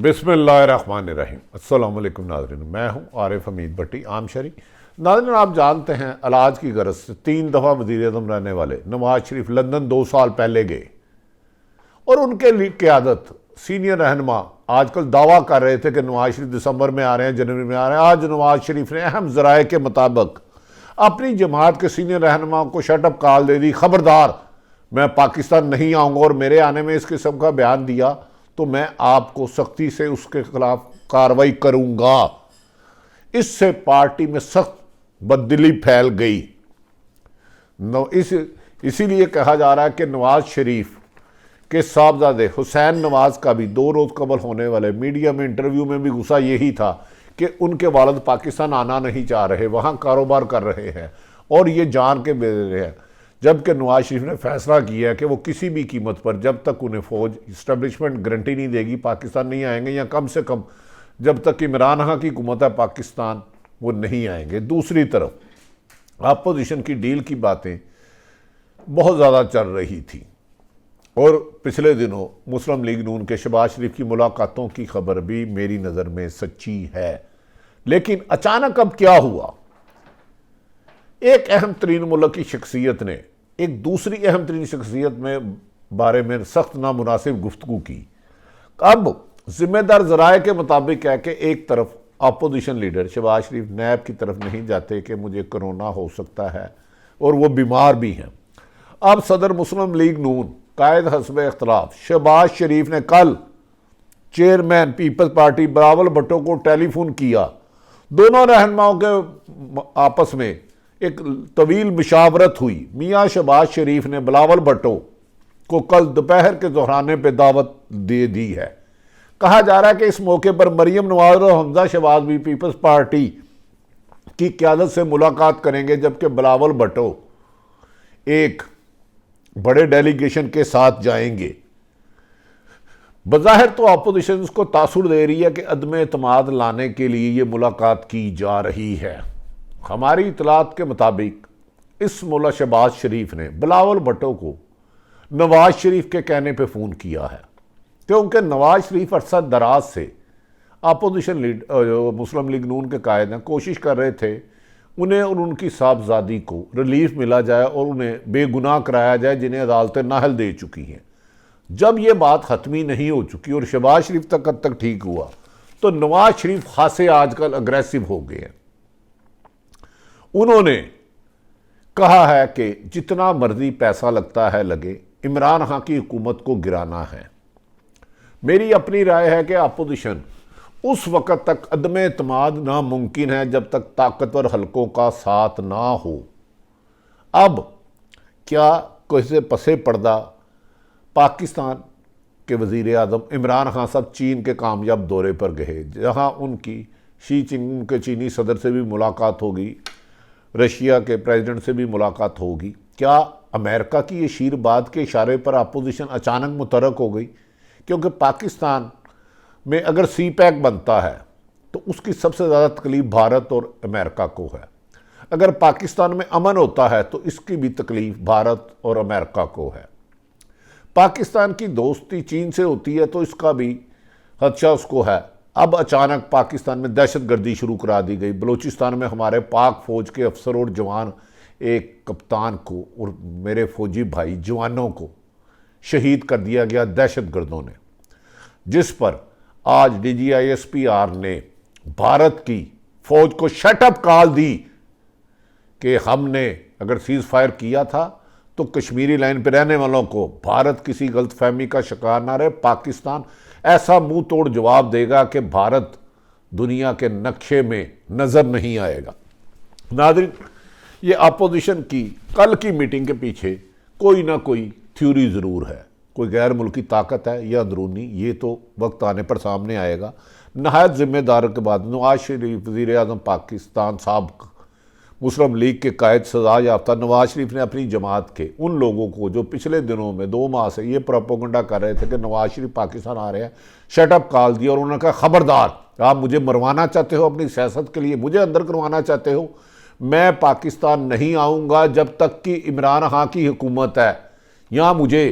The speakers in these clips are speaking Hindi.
बिस्मिल्लाहिर्रहमानिर्रहीम। अस्सलाम वालेकुम नाज़रीन, मैं हूँ आरिफ हमीद भट्टी आम शरी। नाज़रीन, आप जानते हैं इलाज की गरज से 3 दफ़ा वज़ीर-ए-आज़म रहने वाले नवाज शरीफ लंदन 2 साल पहले गए और उनके क़यादत सीनियर रहनुमा आजकल दावा कर रहे थे कि नवाज शरीफ दिसंबर में आ रहे हैं, जनवरी में आ रहे हैं। आज नवाज शरीफ ने अहम ज़राए के मुताबिक अपनी जमात के सीनियर रहनुमा को शटअप कॉल दे दी, खबरदार मैं पाकिस्तान नहीं आऊँगा और मेरे आने में इस किस्म का बयान दिया तो मैं आपको सख्ती से उसके खिलाफ कार्रवाई करूंगा। इससे पार्टी में सख्त बददिली फैल गई। इसीलिए कहा जा रहा है कि नवाज शरीफ के साहबजादे हुसैन नवाज का भी 2 रोज़ कबल होने वाले मीडिया में इंटरव्यू में भी गुस्सा यही था कि उनके वालिद पाकिस्तान आना नहीं चाह रहे, वहाँ कारोबार कर रहे हैं और ये जान के भेज रहे हैं। जबकि नवाज शरीफ ने फैसला किया है कि वो किसी भी कीमत पर जब तक उन्हें फ़ौज इस्टेब्लिशमेंट गारंटी नहीं देगी पाकिस्तान नहीं आएंगे, या कम से कम जब तक इमरान खान की हुकूमत है पाकिस्तान वो नहीं आएंगे। दूसरी तरफ अपोजिशन की डील की बातें बहुत ज़्यादा चल रही थी और पिछले दिनों मुस्लिम लीग नून के शहबाज शरीफ की मुलाकातों की खबर भी मेरी नज़र में सच्ची है। लेकिन अचानक अब क्या हुआ? एक अहम तरीन मुल्क की शख्सियत ने एक दूसरी अहम तरीन शख्सियत में बारे में सख्त नामुनासिब गुफ्तगू की। अब जिम्मेदार ज़राए के मुताबिक है कि एक तरफ अपोजिशन लीडर शहबाज शरीफ नैब की तरफ नहीं जाते कि मुझे कोरोना हो सकता है और वो बीमार भी हैं। अब सदर मुस्लिम लीग नून कायद हस्ब इख्तलाफ शहबाज शरीफ ने कल चेयरमैन पीपल्स पार्टी बिलावल भुट्टो को टेलीफोन किया। दोनों रहनुमाओं के आपस में एक तवील मुशावरत हुई। मियाँ शहबाज शरीफ ने बिलावल भुट्टो को कल दोपहर के दोहराने पर दावत दे दी है। कहा जा रहा है कि इस मौके पर मरियम नवाज और हमजा शहबाज भी पीपल्स पार्टी की क़यादत से मुलाकात करेंगे, जबकि बिलावल भुट्टो एक बड़े डेलीगेशन के साथ जाएंगे। बज़ाहिर तो अपोजिशन उसको तासुर दे रही है कि अदम एतमाद लाने के लिए ये मुलाकात की जा रही है। हमारी इतलात के मुताबिक इस मुल्ला शहबाज शरीफ ने बिलावल भुट्टो को नवाज शरीफ के कहने पे फ़ोन किया है, क्योंकि नवाज शरीफ अरसा दराज से अपोजिशन मुस्लिम लीग नून के कायद हैं, कोशिश कर रहे थे उन्हें और उनकी साहबजादी को रिलीफ मिला जाए और उन्हें बेगुनाह कराया जाए जिन्हें अदालतें नाहल दे चुकी हैं। जब ये बात ख़त्मी नहीं हो चुकी और शहबाज शरीफ तक ठीक हुआ तो नवाज शरीफ खासे आजकल अग्रेसिव हो गए हैं। उन्होंने कहा है कि जितना मर्जी पैसा लगता है लगे, इमरान खान की हुकूमत को गिराना है। मेरी अपनी राय है कि अपोजिशन उस वक़्त तक अदम एतमाद नामुमकिन है जब तक ताकतवर हलकों का साथ ना हो। अब क्या कैसे पसे पर्दा पाकिस्तान के वज़ीर-ए-आज़म इमरान खान साहब चीन के कामयाब दौरे पर गए, जहां उनकी शी जिनपिंग के चीनी सदर से भी मुलाकात होगी, रशिया के प्रेसिडेंट से भी मुलाकात होगी। क्या अमेरिका की ये शीरबाद के इशारे पर अपोजिशन अचानक मुतरक हो गई? क्योंकि पाकिस्तान में अगर सी पैक बनता है तो उसकी सबसे ज़्यादा तकलीफ़ भारत और अमेरिका को है। अगर पाकिस्तान में अमन होता है तो इसकी भी तकलीफ़ भारत और अमेरिका को है। पाकिस्तान की दोस्ती चीन से होती है तो इसका भी खदशा उसको है। अब अचानक पाकिस्तान में दहशतगर्दी शुरू करा दी गई। बलूचिस्तान में हमारे पाक फ़ौज के अफसर और जवान, एक कप्तान को और मेरे फ़ौजी भाई जवानों को शहीद कर दिया गया दहशतगर्दों ने, जिस पर आज DGISPR ने भारत की फ़ौज को शटअप कॉल दी कि हमने अगर सीज़ फायर किया था तो कश्मीरी लाइन पर रहने वालों को भारत किसी गलतफहमी का शिकार ना रहे। पाकिस्तान ऐसा मुंह तोड़ जवाब देगा कि भारत दुनिया के नक्शे में नज़र नहीं आएगा। नाज़रीन, ये अपोजिशन की कल की मीटिंग के पीछे कोई ना कोई थ्योरी ज़रूर है। कोई गैर मुल्की ताकत है या अंदरूनी, ये तो वक्त आने पर सामने आएगा। नहायत ज़िम्मेदार के बाद नवाज शरीफ वज़ीर-ए-आज़म पाकिस्तान साहब मुस्लिम लीग के कायद सजा याफ्ता नवाज शरीफ ने अपनी जमात के उन लोगों को जो पिछले दिनों में 2 माह से ये प्रोपेगेंडा कर रहे थे कि नवाज शरीफ पाकिस्तान आ रहे हैं, शटअप कॉल दिया और उन्होंने कहा खबरदार, आप मुझे मरवाना चाहते हो अपनी सियासत के लिए, मुझे अंदर करवाना चाहते हो, मैं पाकिस्तान नहीं आऊँगा जब तक कि इमरान खान की हुकूमत है। यहाँ मुझे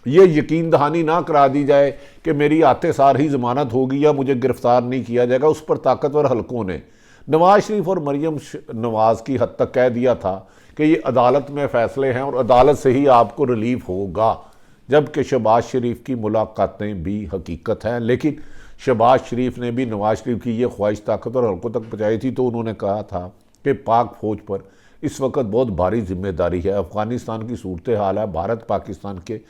ये यकीन दहानी ना करा दी जाए कि मेरी आते सार ही ज़मानत होगी या मुझे गिरफ्तार नहीं किया जाएगा। उस पर ताकतवर हलकों ने नवाज शरीफ और मरीम नवाज की हद तक कह दिया था कि ये अदालत में फ़ैसले हैं और अदालत से ही आपको रिलीफ होगा, जबकि शहबाज शरीफ की मुलाकातें भी हकीकत हैं। लेकिन शहबाज शरीफ ने भी नवाज शरीफ की ये ख्वाहिश ताकतवर हलकों तक पहुँचाई थी, तो उन्होंने कहा था कि पाक फ़ौज पर इस वक्त बहुत भारी जिम्मेदारी है। अफ़गानिस्तान की सूरत हाल है, भारत पाकिस्तान के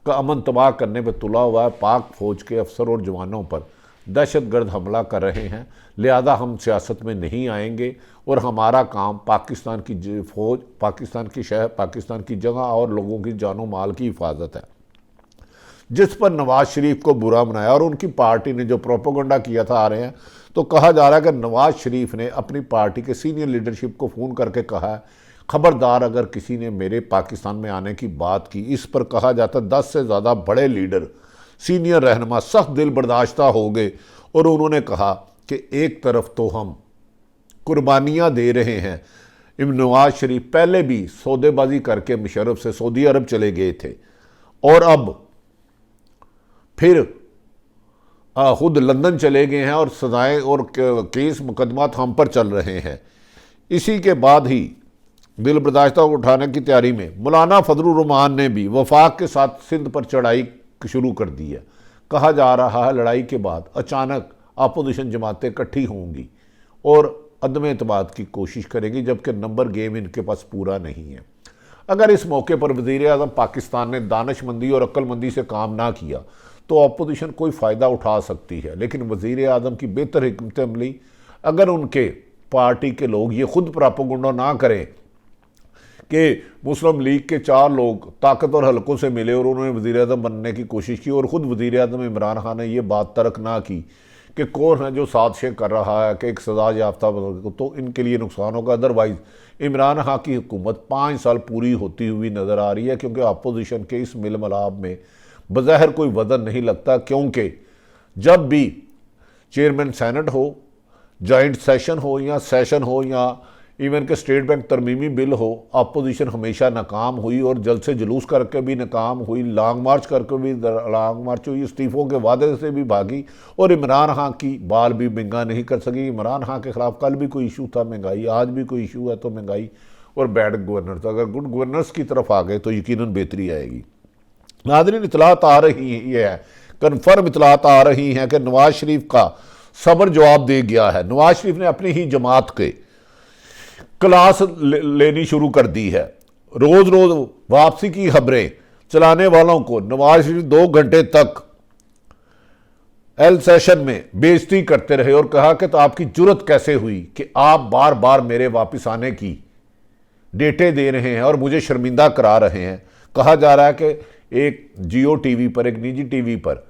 का अमन तबाह करने पर तुला हुआ है, पाक फ़ौज के अफसर और जवानों पर दहशतगर्द हमला कर रहे हैं, लिहाजा हम सियासत में नहीं आएंगे और हमारा काम पाकिस्तान की फ़ौज, पाकिस्तान की शहर, पाकिस्तान की जगह और लोगों की जानो माल की हिफाजत है। जिस पर नवाज शरीफ को बुरा बनाया और उनकी पार्टी ने जो प्रोपोगंडा किया था आ रहे हैं, तो कहा जा रहा है कि नवाज शरीफ ने अपनी पार्टी के सीनियर लीडरशिप को फ़ोन करके कहा है, खबरदार अगर किसी ने मेरे पाकिस्तान में आने की बात की। इस पर कहा जाता 10 से ज़्यादा बड़े लीडर, सीनियर रहनुमा सख्त दिल बर्दाश्ता हो गए और उन्होंने कहा कि एक तरफ तो हम कुर्बानियाँ दे रहे हैं, नवाज शरीफ पहले भी सौदेबाजी करके मुशर्रफ से सऊदी अरब चले गए थे और अब फिर खुद लंदन चले गए हैं और सजाएं और केस मुकदमात हम पर चल रहे हैं। इसी के बाद ही दिल बर्दाश्ता को उठाने की तैयारी में मौलाना फजलुर रहमान ने भी वफाक के साथ सिंध पर चढ़ाई शुरू कर दी है। कहा जा रहा है लड़ाई के बाद अचानक अपोजिशन जमातें इकट्ठी होंगी और अदम एतमाद की कोशिश करेगी, जबकि नंबर गेम इनके पास पूरा नहीं है। अगर इस मौके पर वज़ीर आज़म पाकिस्तान ने दानिशमंदी और अक्लमंदी से काम ना किया तो अपोजिशन कोई फ़ायदा उठा सकती है, लेकिन वज़ीर आज़म की बेहतर हिकमत अमली, अगर उनके पार्टी के लोग ये खुद प्रोपेगेंडा ना करें कि मुस्लिम लीग के 4 लोग ताकतवर हलकों से मिले और उन्होंने वज़ीर आज़म बनने की कोशिश की और ख़ुद वज़ीर आज़म इमरान खान ने ये बात तर्क ना की कि कौन है जो साजिशें कर रहा है कि एक सजा याफ्ता, तो इनके लिए नुकसान होगा। अदरवाइज़ इमरान खान की हुकूमत 5 साल पूरी होती हुई नज़र आ रही है, क्योंकि अपोजिशन के इस मिल मिलाप में बज़ाहिर कोई वज़न नहीं लगता, क्योंकि जब भी चेयरमैन सेनेट हो, जॉइंट सेशन हो या सेशन हो या इवन के स्टेट बैंक तरमीमी बिल हो, अपोजिशन हमेशा नाकाम हुई और जल्द से जुलूस करके भी नाकाम हुई, लॉन्ग मार्च करके भी लॉन्ग मार्च हुई, इस्तीफ़ों के वादे से भी भागी और इमरान खान की बाल भी महंगा नहीं कर सकी। इमरान खान के ख़िलाफ़ कल भी कोई इशू था महंगाई, आज भी कोई इशू है तो महंगाई और बैड गवर्नर था। अगर गुड गवर्नर्स की तरफ आ गए तो यकीनन बेहतरी आएगी। नाज़रीन, इतलात आ रही है, कन्फर्म इतलात आ रही हैं कि नवाज शरीफ का सब्र जवाब दे गया है। नवाज शरीफ ने अपनी ही जमात के क्लास लेनी शुरू कर दी है। रोज़ रोज़ वापसी की खबरें चलाने वालों को नवाज शरीफ 2 घंटे तक एल सेशन में बेइज्जती करते रहे और कहा कि तो आपकी जुर्रत कैसे हुई कि आप बार बार मेरे वापस आने की डेटें दे रहे हैं और मुझे शर्मिंदा करा रहे हैं। कहा जा रहा है कि एक जियो टीवी पर, एक निजी टीवी पर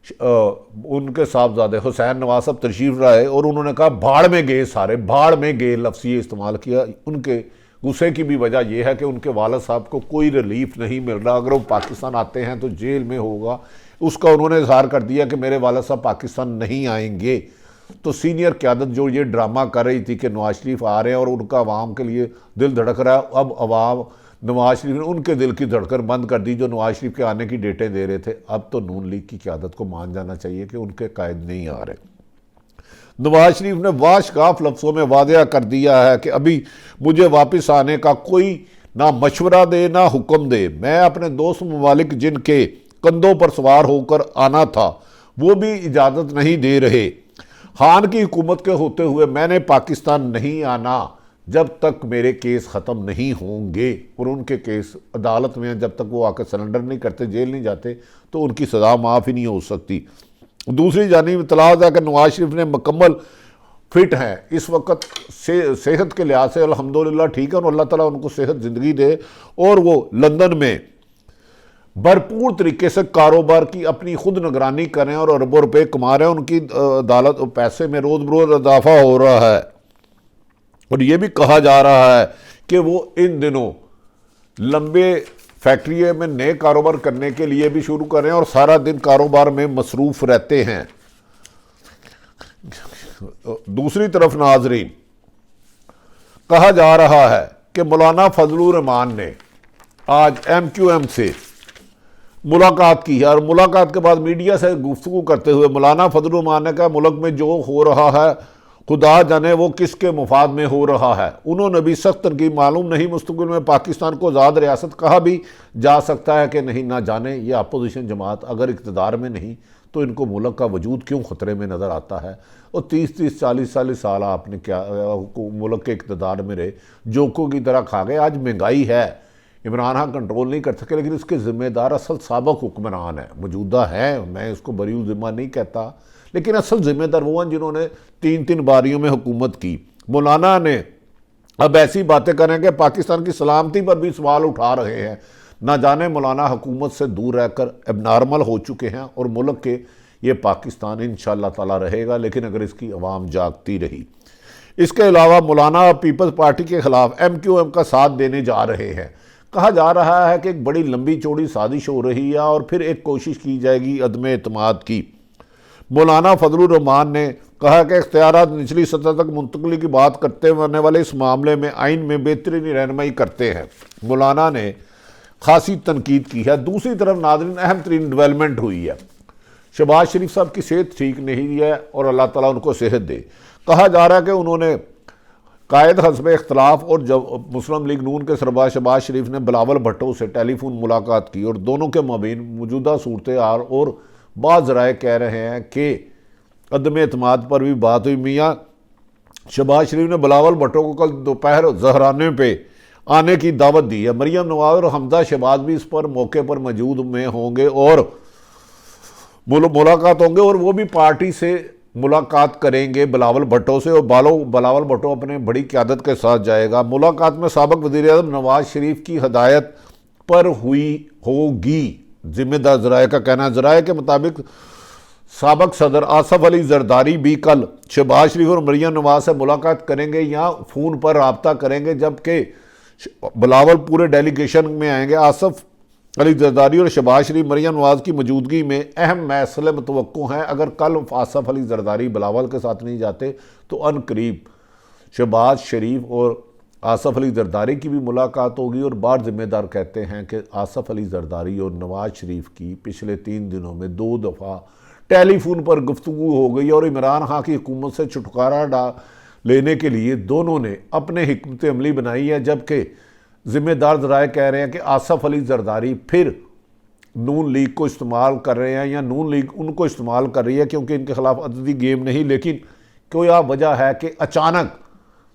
उनके साहबजादे हुसैन नवाज साहब तशरीफ लाए और उन्होंने कहा भाड़ में गए, सारे भाड़ में गए लफ्ज़ ये इस्तेमाल किया। उनके गुस्से की भी वजह यह है कि उनके वालिद साहब को कोई रिलीफ नहीं मिल रहा, अगर वो पाकिस्तान आते हैं तो जेल में होगा, उसका उन्होंने इजहार कर दिया कि मेरे वालिद साहब पाकिस्तान नहीं आएंगे। तो सीनियर क़यादत जो ये ड्रामा कर रही थी कि नवाज शरीफ आ रहे हैं और उनका अवाम के लिए दिल धड़क रहा है, अब अवाम नवाज शरीफ ने उनके दिल की धड़कन बंद कर दी जो नवाज शरीफ के आने की डेटें दे रहे थे। अब तो नून लीग की क़यादत को मान जाना चाहिए कि उनके कायद नहीं आ रहे। नवाज शरीफ ने वाशगाफ लफ्ज़ों में वादा कर दिया है कि अभी मुझे वापस आने का कोई ना मशवरा दे ना हुक्म दे, मैं अपने दोस्त ममालिक जिनके कंधों पर सवार होकर आना था वो भी इजाज़त नहीं दे रहे। खान की हुकूमत के होते हुए मैंने पाकिस्तान नहीं आना जब तक मेरे केस ख़त्म नहीं होंगे, और उनके केस अदालत में जब तक वो आकर सरेंडर नहीं करते, जेल नहीं जाते, तो उनकी सज़ा माफ़ ही नहीं हो सकती। दूसरी जानिब इत्तलात है कि नवाज शरीफ ने मुकम्मल फिट हैं इस वक्त सेहत के लिहाज से, अल्हम्दुलिल्लाह ठीक है और अल्लाह ताला उनको सेहत ज़िंदगी दे, और वो लंदन में भरपूर तरीके से कारोबार की अपनी खुद निगरानी करें और अरबों रुपये कमा रहे हैं। उनकी अदालत पैसे में रोज़ बरोज़ इजाफा हो रहा है और ये भी कहा जा रहा है कि वो इन दिनों लंबे फैक्ट्री में नए कारोबार करने के लिए भी शुरू करें और सारा दिन कारोबार में मसरूफ़ रहते हैं। दूसरी तरफ नाजरीन, कहा जा रहा है कि मौलाना फजलुर रहमान ने आज MQM से मुलाकात की है और मुलाकात के बाद मीडिया से गुफ्तगू करते हुए मौलाना फजलुर रहमान ने कहा मुल्क में जो हो रहा है खुदा जाने वो किसके मुफाद में हो रहा है। उन्होंने भी सख्त तनकीद, मालूम नहीं मुस्तकबिल में पाकिस्तान को आज़ाद रियासत कहा भी जा सकता है कि नहीं ना जाने। ये अपोजिशन जमात अगर इक़्तिदार में नहीं तो इनको मुल्क का वजूद क्यों ख़तरे में नज़र आता है। और 30-30 40 साल आपने क्या मुल्क के इक़्तिदार में रहे, जोकों की तरह खा गए। आज महंगाई है, इमरान खान कंट्रोल नहीं कर सके, लेकिन इसके ज़िम्मेदार असल साबिक़ हुक्मरान है, मौजूदा है। मैं इसको बरी ज़िम्मा नहीं कहता, लेकिन असल ज़िम्मेदार वो हैं जिन्होंने 3-3 बारियों में हुकूमत की। मौलाना ने अब ऐसी बातें करें कि पाकिस्तान की सलामती पर भी सवाल उठा रहे हैं। ना जाने मौलाना हुकूमत से दूर रहकर एबनॉर्मल हो चुके हैं और मुल्क के ये पाकिस्तान इंशाअल्लाह ताला रहेगा, लेकिन अगर इसकी अवाम जागती रही। इसके अलावा मौलाना पीपल्स पार्टी के खिलाफ MQM का साथ देने जा रहे हैं। कहा जा रहा है कि एक बड़ी लंबी चौड़ी साजिश हो रही है और फिर एक कोशिश की जाएगी अदम एतमाद की। मौलाना फजलुर रहमान ने कहा कि इख्तियारात निचली सतह तक मुंतकली की बात करते होने वाले इस मामले में आइन में बेहतरीन रहनुमाई करते हैं। मौलाना ने खासी तनकीद की है। दूसरी तरफ नाज़रीन अहम तरीन डेवलपमेंट हुई है। शहबाज शरीफ साहब की सेहत ठीक नहीं है और अल्लाह ताला उनको सेहत दे। कहा जा रहा है कि उन्होंने कायद हस्ब इख्तलाफ और जब मुस्लिम लीग नून के सरबराह शहबाज शरीफ ने बिलावल भुट्टो से टेलीफोन मुलाकात की और दोनों के माबीन मौजूदा सूरत हाल और बाज़ राय कह रहे हैं कि अदम एतमाद पर भी बात हुई। मियाँ शहबाज शरीफ ने बिलावल भुट्टो को कल दोपहर जहराने पे आने की दावत दी है। मरियम नवाज और हमजा शहबाज भी इस पर मौके पर मौजूद में होंगे और मुलाकात होंगे और वो भी पार्टी से मुलाकात करेंगे बिलावल भुट्टो से और बिलावल भुट्टो अपने बड़ी क़यादत के साथ जाएगा। मुलाकात में साबिक़ वज़ीर-ए-आज़म नवाज शरीफ की हदायत पर हुई होगी, जिम्मेदार ज़राए का कहना है। ज़राए के मुताबिक साबिक़ सदर आसफ अली जरदारी भी कल शहबाज शरीफ और मरियम नवाज से मुलाकात करेंगे या फ़ोन पर रब्ता करेंगे, जबकि बिलावल पूरे डेलीगेशन में आएंगे। आसफ अली जरदारी और शहबाज शरीफ मरियम नवाज की मौजूदगी में अहम मसले मुतवक्को हैं। अगर कल आसफ अली जरदारी बिलावल के साथ नहीं जाते तो अनकरीब शहबाज शरीफ और आसफ अली जरदारी की भी मुलाकात होगी। और बार ज़िम्मेदार कहते हैं कि आसफ अली जरदारी और नवाज शरीफ की पिछले 3 दिनों में 2 दफ़ा टेलीफोन पर गुफ्तगू हो गई और इमरान खान की हुकूमत से छुटकारा लेने के लिए दोनों ने अपने हिकमत अमली बनाई है। जबकि ज़िम्मेदार ज़राए कह रहे हैं कि आसफ अली जरदारी फिर नून लीग को इस्तेमाल कर रहे हैं या नून लीग उनको इस्तेमाल कर रही है, क्योंकि इनके खिलाफ अददी गेम नहीं, लेकिन कोई वजह है कि अचानक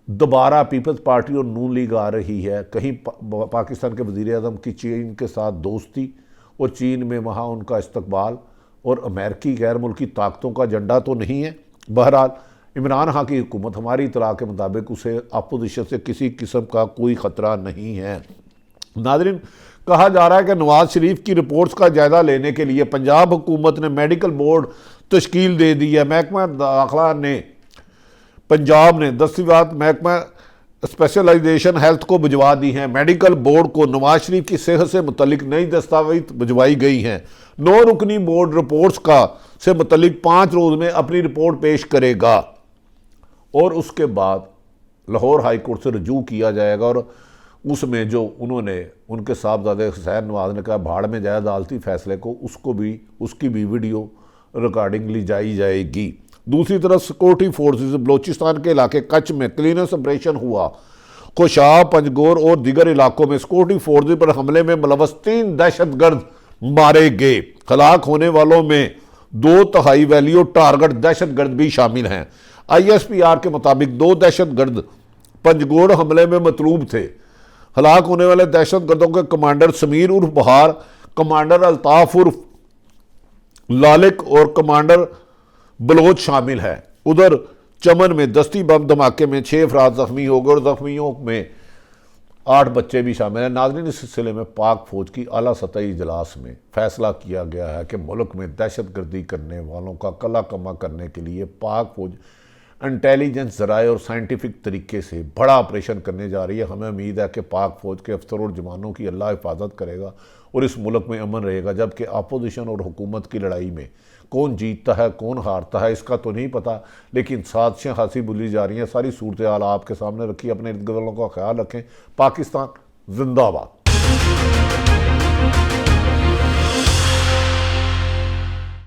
दोबारा पीपल्स पार्टी और नून लीग आ रही है। कहीं पाकिस्तान के वज़ीर-ए-आज़म की चीन के साथ दोस्ती और चीन में वहाँ उनका इस्तकबाल और अमेरिकी गैर मुल्की ताकतों का एजेंडा तो नहीं है। बहरहाल इमरान खान की हुकूमत हमारी इतला के मुताबिक उसे अपोजिशन से किसी किस्म का कोई ख़तरा नहीं है। नाज़रीन, कहा जा रहा है कि नवाज शरीफ की रिपोर्ट्स का जायज़ा लेने के लिए पंजाब हुकूमत ने मेडिकल बोर्ड तश्कील दे दी है। महकमा दाखिला ने पंजाब ने 10वीं महकमा स्पेशलाइजेशन हेल्थ को भिजवा दी हैं। मेडिकल बोर्ड को नवाज शरीफ की सेहत से मुतल्लिक नई दस्तावेज भिजवाई गई हैं। 9 रुकनी बोर्ड रिपोर्ट्स का से मुतल्लिक 5 रोज़ में अपनी रिपोर्ट पेश करेगा और उसके बाद लाहौर हाई कोर्ट से रजू किया जाएगा और उसमें जो उन्होंने उनके साहबजादे हुसैन नवाज ने कहा भाड़ में जाए अदालती फैसले को, उसकी भी वीडियो रिकॉर्डिंग ली जाएगी। दूसरी तरफ सिक्योरिटी फोर्सेस बलोचिस्तान के इलाके कच्छ में क्लीनेस ऑपरेशन हुआ। कोशाब, पंजगोर और दीगर इलाकों में सिक्योरिटी फोर्सेस पर हमले में मुलव्वस 3 दहशतगर्द मारे गए। हलाक होने वालों में 2/3 वैल्यू टारगेट दहशतगर्द भी शामिल हैं। ISPR के मुताबिक 2 दहशतगर्द पंजगोड़ हमले में मतलूब थे। हलाक होने वाले दहशतगर्दों के कमांडर समीर उर्फ बहार, कमांडर अल्ताफ उर्फ लालिक और कमांडर बलोच शामिल है। उधर चमन में दस्ती बम धमाके में 6 अफराद जख्मी हो गए और जख्मियों में 8 बच्चे भी शामिल हैं। नाज़रीन, इस सिलसिले में पाक फौज की आला सतही इजलास में फैसला किया गया है कि मुल्क में दहशतगर्दी करने वालों का कला कमा करने के लिए पाक फौज इंटेलिजेंस ज़राए और साइंटिफिक तरीके से बड़ा ऑपरेशन करने जा रही है। हमें उम्मीद है कि पाक फौज के अफसर और जवानों की अल्लाह हिफाजत करेगा और इस मुल्क में अमन रहेगा। जबकि अपोजिशन और हुकूमत की लड़ाई में कौन जीतता है कौन हारता है इसका तो नहीं पता, लेकिन साजिशें खासी बुली जा रही हैं। सारी सूरत हाल आपके सामने रखी, अपने इर्द गिर्द वालों का ख्याल रखें। पाकिस्तान जिंदाबाद।